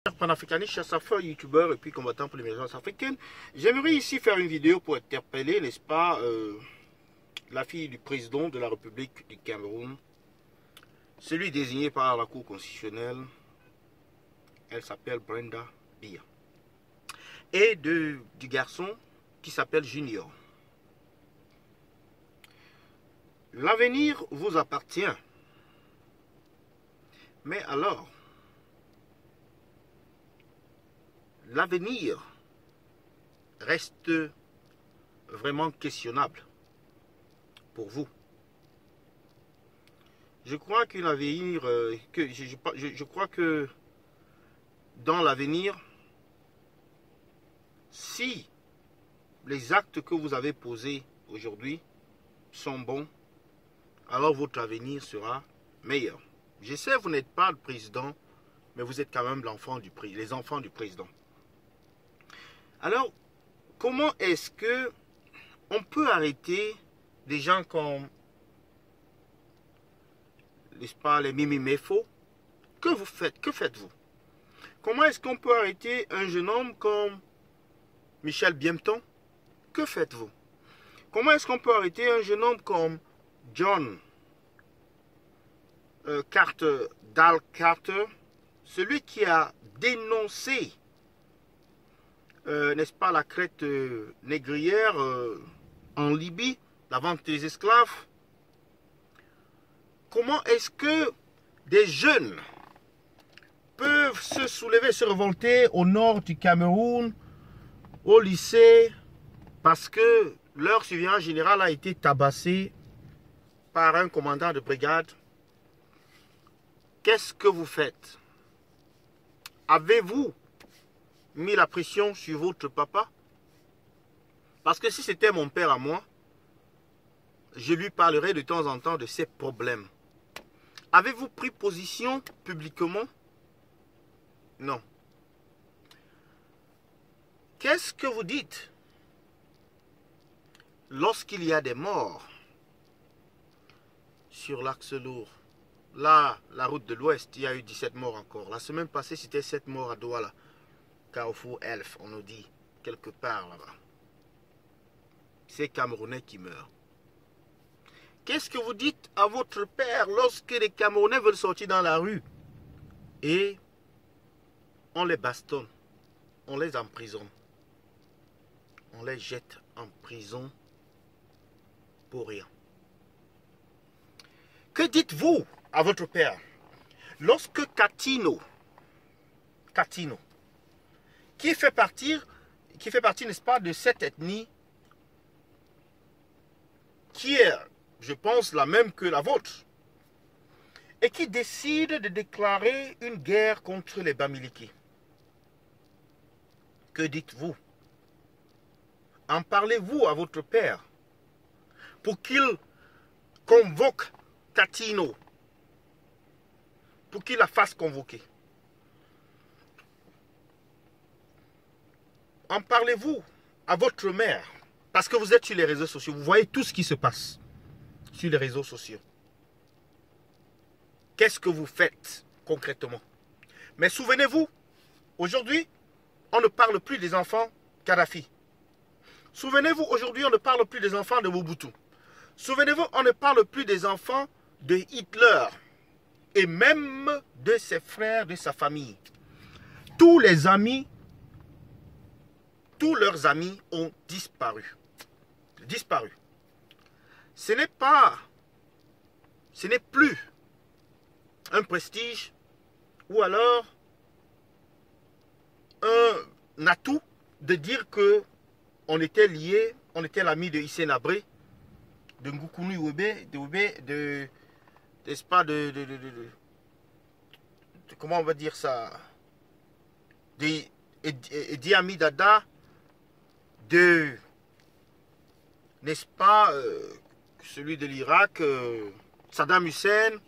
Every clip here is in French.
Panafricaniste, chasseur, youtubeur et puis combattant pour les l'émergence africaine. J'aimerais ici faire une vidéo pour interpeller, n'est-ce pas, la fille du président de la République du Cameroun, celui désigné par la Cour constitutionnelle. Elle s'appelle Brenda Biya. Et du garçon qui s'appelle Junior. L'avenir vous appartient. Mais alors, l'avenir reste vraiment questionnable pour vous. Je crois qu'un avenir, je crois que dans l'avenir, si les actes que vous avez posés aujourd'hui sont bons, alors votre avenir sera meilleur. Je sais, vous n'êtes pas le président, mais vous êtes quand même les enfants du président. Alors, comment est-ce que on peut arrêter des gens comme, n'est-ce pas, les Mimi Mefo? Que vous faites? Que faites-vous? Comment est-ce qu'on peut arrêter un jeune homme comme Michel Biemton? Que faites-vous? Comment est-ce qu'on peut arrêter un jeune homme comme John Dal Carter, celui qui a dénoncé, n'est-ce pas, la traite négrière en Libye, la vente des esclaves? Comment est-ce que des jeunes peuvent se soulever, se révolter au nord du Cameroun, au lycée, parce que leur surveillant général a été tabassé par un commandant de brigade? Qu'est-ce que vous faites? Avez-vous mis la pression sur votre papa? Parce que si c'était mon père à moi, je lui parlerais de temps en temps de ses problèmes. Avez-vous pris position publiquement? Non. Qu'est-ce que vous dites lorsqu'il y a des morts sur l'axe lourd? Là, la route de l'Ouest, il y a eu 17 morts encore. La semaine passée, c'était 7 morts à Douala. Carrefour Elf, on nous dit, quelque part là-bas. C'est Camerounais qui meurent. Qu'est-ce que vous dites à votre père lorsque les Camerounais veulent sortir dans la rue et on les bastonne, on les emprisonne, on les jette en prison pour rien? Que dites-vous à votre père lorsque Katino, qui fait partie, n'est-ce pas, de cette ethnie qui est, je pense, la même que la vôtre, et qui décide de déclarer une guerre contre les Bamileke? Que dites-vous? En parlez-vous à votre père pour qu'il convoque Katino, pour qu'il la fasse convoquer? En parlez-vous à votre mère? Parce que vous êtes sur les réseaux sociaux, vous voyez tout ce qui se passe sur les réseaux sociaux. Qu'est-ce que vous faites concrètement? Mais souvenez-vous, aujourd'hui, on ne parle plus des enfants Kadhafi. Souvenez-vous, aujourd'hui, on ne parle plus des enfants de Mobutu. Souvenez-vous, on ne parle plus des enfants de Hitler et même de ses frères, de sa famille. Tous leurs amis ont disparu. Ce n'est plus un prestige ou alors un atout de dire que on était liés, on était l'ami de Hissène Habré, de Ngoukouni Webe, n'est-ce pas, comment on va dire ça, d'Idi Amin Dada, n'est-ce pas, celui de l'Irak, Saddam Hussein,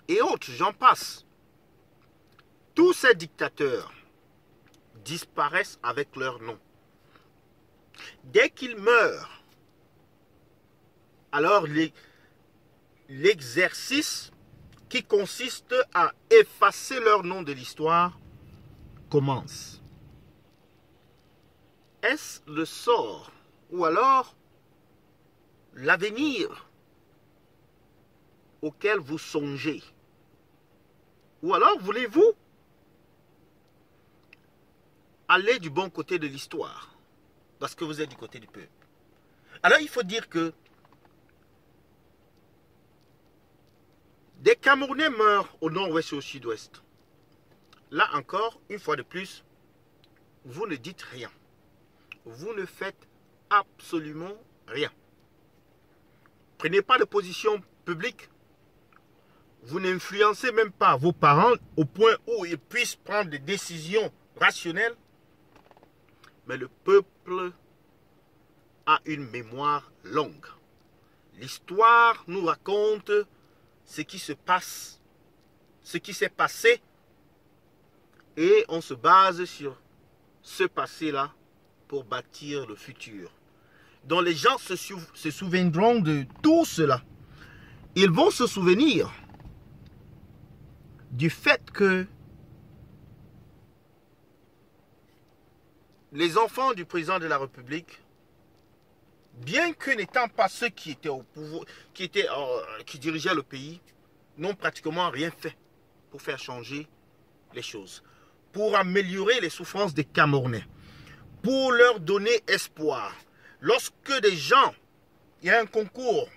et autres, j'en passe. Tous ces dictateurs disparaissent avec leur nom. Dès qu'ils meurent, alors l'exercice qui consiste à effacer leur nom de l'histoire commence. Est-ce le sort ou alors l'avenir auquel vous songez? Ou alors voulez-vous aller du bon côté de l'histoire parce que vous êtes du côté du peuple? Alors il faut dire que des Camerounais meurent au nord-ouest et au sud-ouest. Là encore, une fois de plus, vous ne dites rien. Vous ne faites absolument rien. Prenez pas de position publique. Vous n'influencez même pas vos parents au point où ils puissent prendre des décisions rationnelles. Mais le peuple a une mémoire longue. L'histoire nous raconte ce qui se passe, ce qui s'est passé, et on se base sur ce passé-là pour bâtir le futur. Donc les gens se souviendront de tout cela. Ils vont se souvenir du fait que les enfants du président de la République, bien que n'étant pas ceux qui étaient au pouvoir, qui dirigeaient le pays, n'ont pratiquement rien fait pour faire changer les choses, pour améliorer les souffrances des Camerounais, pour leur donner espoir. Lorsque des gens, il y a un concours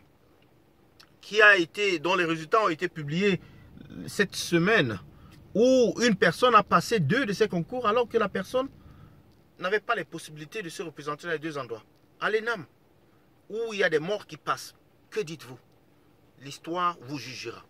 dont les résultats ont été publiés cette semaine, où une personne a passé 2 de ces concours alors que la personne n'avait pas les possibilités de se représenter dans les 2 endroits. À l'ENAM, où il y a des morts qui passent, que dites-vous? L'histoire vous jugera.